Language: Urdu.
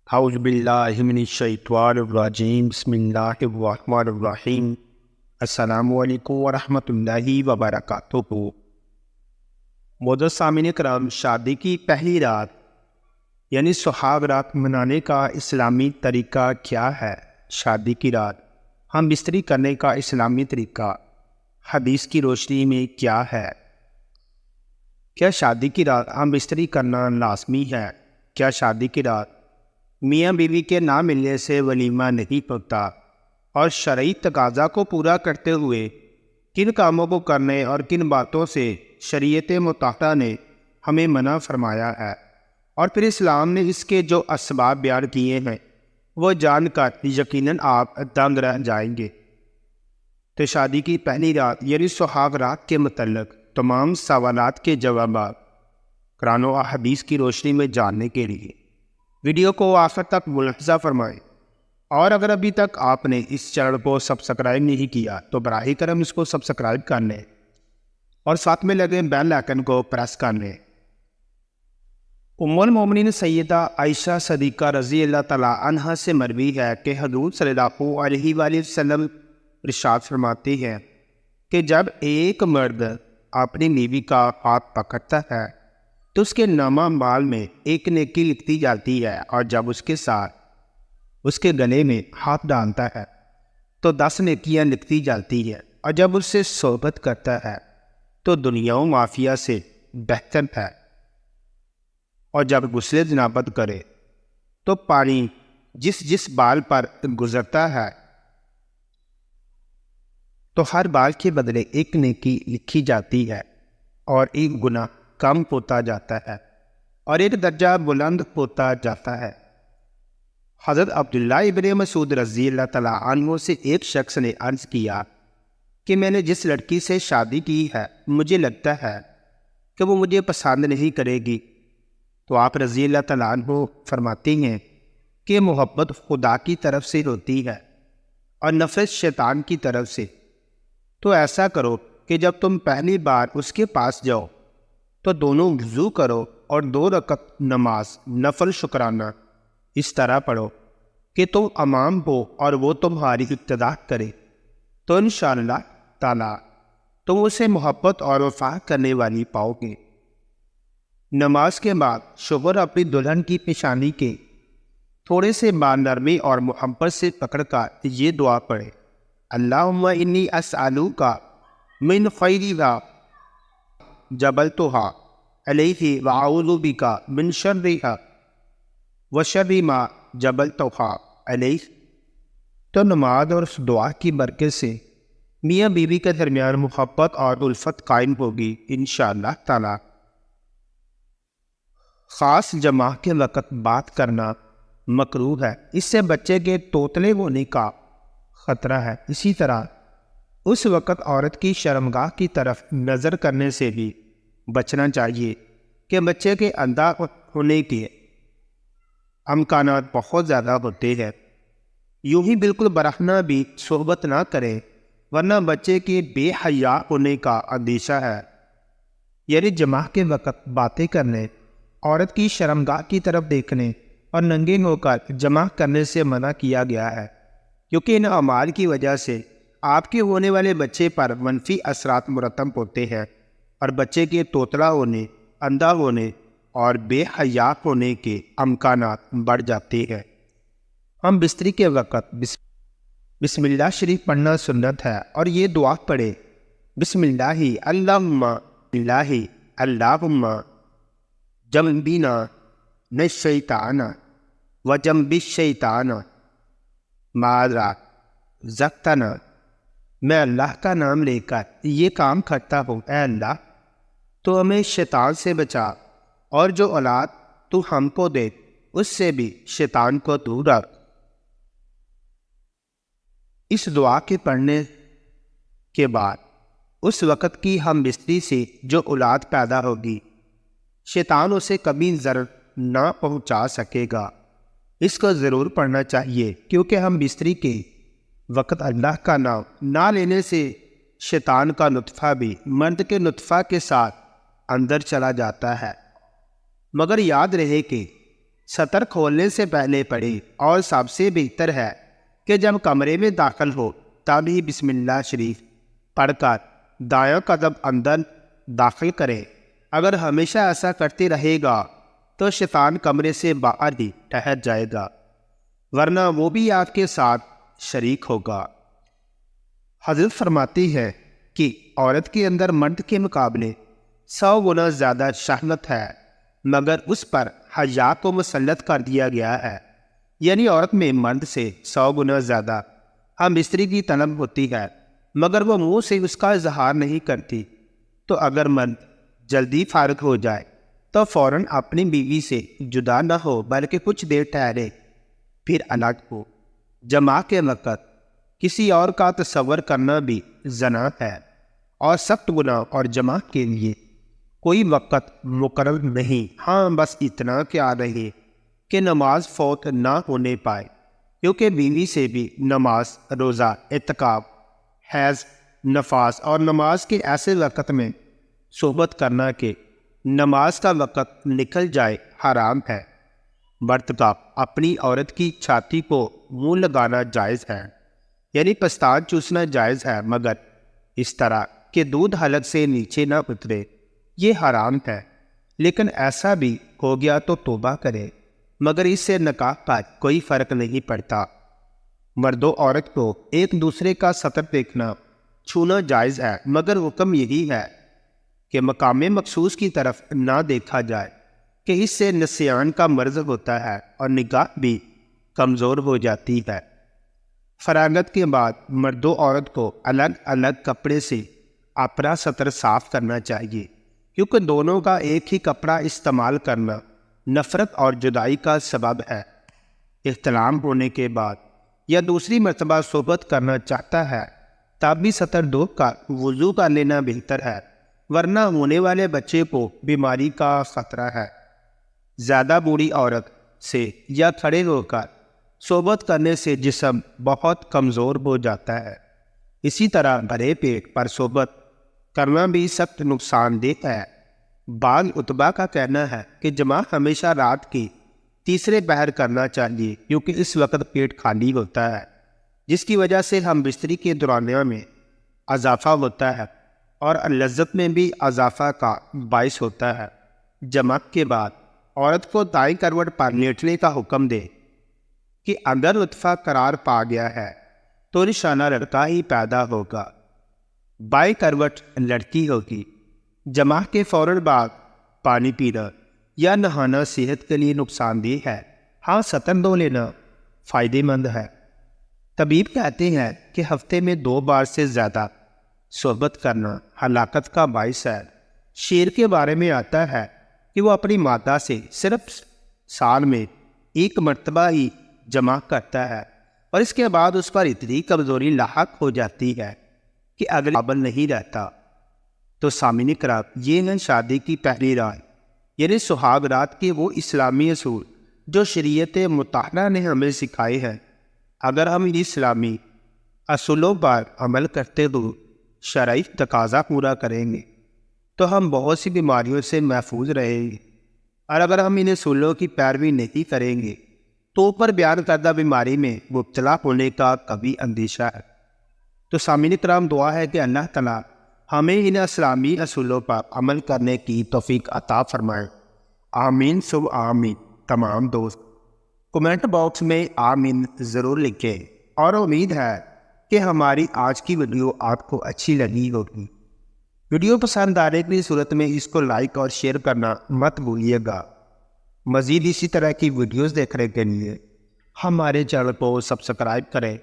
اعوذ باللہ من الشیطان الرجیم بسم اللہ الرحمن الرحیم السلام علیکم ورحمۃ اللہ وبرکاتہ۔ معزز سامعین کرام، شادی کی پہلی رات یعنی سہاگ رات منانے کا اسلامی طریقہ کیا ہے؟ شادی کی رات ہم بستری کرنے کا اسلامی طریقہ حدیث کی روشنی میں کیا ہے؟ کیا شادی کی رات ہم بستری کرنا لازمی ہے؟ کیا شادی کی رات میاں بیوی کے نہ ملنے سے ولیمہ نہیں ہوتا؟ اور شرعی تقاضا کو پورا کرتے ہوئے کن کاموں کو کرنے اور کن باتوں سے شریعت مطہرہ نے ہمیں منع فرمایا ہے؟ اور پھر اسلام نے اس کے جو اسباب بیان کیے ہیں وہ جان کر یقیناً آپ دنگ رہ جائیں گے۔ تو شادی کی پہلی رات یعنی سہاگ رات کے متعلق تمام سوالات کے جوابات قرآن و حدیث کی روشنی میں جاننے کے لیے ویڈیو کو آخر تک ملاحظہ فرمائیں، اور اگر ابھی تک آپ نے اس چینل کو سبسکرائب نہیں کیا تو براہ کرم اس کو سبسکرائب کر لیں اور ساتھ میں لگے بیل آئکن کو پریس کر لیں۔ ام المومنین سیدہ عائشہ صدیقہ رضی اللہ تعالیٰ عنہا سے مروی ہے کہ حضور صلی اللہ علیہ وآلہ وسلم ارشاد فرماتے ہیں کہ جب ایک مرد اپنی بیوی کا ہاتھ پکڑتا ہے تو اس کے نامہ مال میں ایک نیکی لکھتی جاتی ہے، اور جب اس کے ساتھ اس کے گلے میں ہاتھ ڈالتا ہے تو 10 نیکیاں لکھتی جاتی ہیں، اور جب اس سے صحبت کرتا ہے تو دنیا و معافیہ سے بہتر ہے، اور جب غسل جنابت کرے تو پانی جس بال پر گزرتا ہے تو ہر بال کے بدلے ایک نیکی لکھی جاتی ہے، اور ایک گناہ کم ہوتا جاتا ہے اور ایک درجہ بلند ہوتا جاتا ہے۔ حضرت عبداللہ ابن مسعود رضی اللہ تعالیٰ عنہ سے ایک شخص نے عرض کیا کہ میں نے جس لڑکی سے شادی کی ہے مجھے لگتا ہے کہ وہ مجھے پسند نہیں کرے گی، تو آپ رضی اللہ تعالیٰ عنہ فرماتے ہیں کہ محبت خدا کی طرف سے ہوتی ہے اور نفرت شیطان کی طرف سے، تو ایسا کرو کہ جب تم پہلی بار اس کے پاس جاؤ تو دونوں وضو کرو اور 2 رکعت نماز نفل شکرانہ اس طرح پڑھو کہ تم امام ہو اور وہ تمہاری اقتداء کرے، تو انشاءاللہ تعالیٰ تم اسے محبت اور وفا کرنے والی پاؤ گے۔ نماز کے بعد شوہر اپنی دلہن کی پیشانی کے تھوڑے سے بال نرمی اور محبت سے پکڑ کر یہ دعا پڑھے: اللہم انی اسألوک من خیرہا جبلتہا علیہ واعوذ بک من شرہا وشر ما جبلتہا علیہ۔ تو نماز اور اس دعا کی برکت سے میاں بیوی کے درمیان محبت اور الفت قائم ہوگی انشاءاللہ تعالی۔ خاص جماع کے وقت بات کرنا مکروہ ہے، اس سے بچے کے توتلے ہونے کا خطرہ ہے۔ اسی طرح اس وقت عورت کی شرمگاہ کی طرف نظر کرنے سے بھی بچنا چاہیے کہ بچے کے اندھا ہونے کے امکانات بہت زیادہ ہوتے ہیں۔ یوں ہی بالکل برہنہ بھی صحبت نہ کریں، ورنہ بچے کے بے حیا ہونے کا اندیشہ ہے۔ یعنی جماع کے وقت باتیں کرنے، عورت کی شرمگاہ کی طرف دیکھنے اور ننگے ہو کر جماع کرنے سے منع کیا گیا ہے، کیونکہ ان اعمال کی وجہ سے آپ کے ہونے والے بچے پر منفی اثرات مرتب ہوتے ہیں، اور بچے کے توتلا ہونے، اندھا ہونے اور بے حیا ہونے کے امکانات بڑھ جاتے ہیں۔ ہم بستری کے وقت بسم اللہ شریف پڑھنا سنت ہے، اور یہ دعا پڑھے: بسم اللہ اللہم اللہ اللہم جنبنا الشیطان وجنب الشیطان ما رزقتنا۔ میں اللہ کا نام لے کر یہ کام کرتا ہوں، اے اللہ تو ہمیں شیطان سے بچا، اور جو اولاد تو ہم کو دے اس سے بھی شیطان کو دور رکھ۔ اس دعا کے پڑھنے کے بعد اس وقت کی ہم بستری سے جو اولاد پیدا ہوگی شیطان اسے کبھی ضرر نہ پہنچا سکے گا۔ اس کو ضرور پڑھنا چاہیے، کیونکہ ہم بستری کے وقت اللہ کا نام نہ لینے سے شیطان کا نطفہ بھی مرد کے نطفہ کے ساتھ اندر چلا جاتا ہے۔ مگر یاد رہے کہ سطر کھولنے سے پہلے پڑھے، اور سب سے بہتر ہے کہ جب کمرے میں داخل ہو تب ہی بسم اللہ شریف پڑھ کر دایاں قدم اندر داخل کرے۔ اگر ہمیشہ ایسا کرتے رہے گا تو شیطان کمرے سے باہر ہی ٹھہر جائے گا، ورنہ وہ بھی آپ کے ساتھ شریک ہوگا۔ حضرت فرماتی ہے کہ عورت کے اندر مرد کے مقابلے 100 گنا زیادہ شہوت ہے، مگر اس پر حیا کو مسلط کر دیا گیا ہے، یعنی عورت میں مرد سے 100 گنا زیادہ ہم بستری کی طلب ہوتی ہے، مگر وہ منہ سے اس کا اظہار نہیں کرتی۔ تو اگر مرد جلدی فارغ ہو جائے تو فوراً اپنی بیوی سے جدا نہ ہو بلکہ کچھ دیر ٹھہرے پھر الگ ہو۔ جماع کے وقت کسی اور کا تصور کرنا بھی زنا ہے، اور سخت گناہ اور جماع کے لیے کوئی وقت مقرر نہیں۔ ہاں بس اتنا کیا رہے کہ نماز فوت نہ ہونے پائے، کیونکہ بیوی سے بھی نماز، روزہ، اعتکاف، حیض، نفاس اور نماز کے ایسے وقت میں صحبت کرنا کہ نماز کا وقت نکل جائے حرام ہے۔ مرد کا اپنی عورت کی چھاتی کو منہ لگانا جائز ہے، یعنی پستان چوسنا جائز ہے، مگر اس طرح کہ دودھ حلق سے نیچے نہ اترے، یہ حرام ہے۔ لیکن ایسا بھی ہو گیا تو توبہ کرے، مگر اس سے نکاح پر کوئی فرق نہیں پڑتا۔ مرد و عورت کو ایک دوسرے کا سطر دیکھنا، چھونا جائز ہے، مگر حکم یہی ہے کہ مقام مخصوص کی طرف نہ دیکھا جائے، کہ اس سے نسیان کا مرض ہوتا ہے اور نگاہ بھی کمزور ہو جاتی ہے۔ فراغت کے بعد مرد و عورت کو الگ الگ کپڑے سے اپنا سطر صاف کرنا چاہیے، کیونکہ دونوں کا ایک ہی کپڑا استعمال کرنا نفرت اور جدائی کا سبب ہے۔ احتلام ہونے کے بعد یا دوسری مرتبہ صحبت کرنا چاہتا ہے تب بھی سطر دھو کر وضو کر لینا بہتر ہے، ورنہ ہونے والے بچے کو بیماری کا خطرہ ہے۔ زیادہ بوڑھی عورت سے یا کھڑے ہو کر صحبت کرنے سے جسم بہت کمزور ہو جاتا ہے۔ اسی طرح بھرے پیٹ پر صحبت کرنا بھی سخت نقصان دہ ہے۔ بعض عتبہ کا کہنا ہے کہ جماع ہمیشہ رات کی تیسرے پہر کرنا چاہیے، کیونکہ اس وقت پیٹ خالی ہوتا ہے، جس کی وجہ سے ہم بستری کے دورانیہ میں اضافہ ہوتا ہے اور لذت میں بھی اضافہ کا باعث ہوتا ہے۔ جماع کے بعد عورت کو دائیں کروٹ پر لیٹنے کا حکم دے کہ اگر لطفہ قرار پا گیا ہے تو نشانہ لڑکا ہی پیدا ہوگا، بائیں کروٹ لڑکی ہوگی۔ جماع کے فوراً بعد پانی پینا یا نہانا صحت کے لیے نقصان دہ ہے۔ ہاں سطر دھو لینا فائدہ مند ہے۔ طبیب کہتے ہیں کہ ہفتے میں 2 بار سے زیادہ صحبت کرنا ہلاکت کا باعث ہے۔ شیر کے بارے میں آتا ہے کہ وہ اپنی مادہ سے صرف سال میں 1 مرتبہ ہی جمع کرتا ہے، اور اس کے بعد اس پر اتنی کمزوری لاحق ہو جاتی ہے کہ اگلے قابل نہیں رہتا۔ تو سامعین کرام، یہ ہے شادی کی پہلی رائے، یعنی سہاگ رات کے وہ اسلامی اصول جو شریعت مطہرہ نے ہمیں سکھائے ہیں۔ اگر ہم ان اسلامی اصولوں پر عمل کرتے ہوئے شرعی تقاضا پورا کریں گے تو ہم بہت سی بیماریوں سے محفوظ رہیں گے، اور اگر ہم ان اصولوں کی پیروی نہیں کریں گے تو اوپر بیان کردہ بیماری میں مبتلا ہونے کا کبھی اندیشہ ہے۔ تو سامعین کرام، دعا ہے کہ اللہ تعالیٰ ہمیں ان اسلامی اصولوں پر عمل کرنے کی توفیق عطا فرمائے۔ آمین سب آمین۔ تمام دوست کمنٹ باکس میں آمین ضرور لکھیں، اور امید ہے کہ ہماری آج کی ویڈیو آپ کو اچھی لگی ہوگی۔ ویڈیو پسند آنے کی صورت میں اس کو لائک اور شیئر کرنا مت بھولیے گا۔ مزید اسی طرح کی ویڈیوز دیکھنے کے لیے ہمارے چینل کو سبسکرائب کریں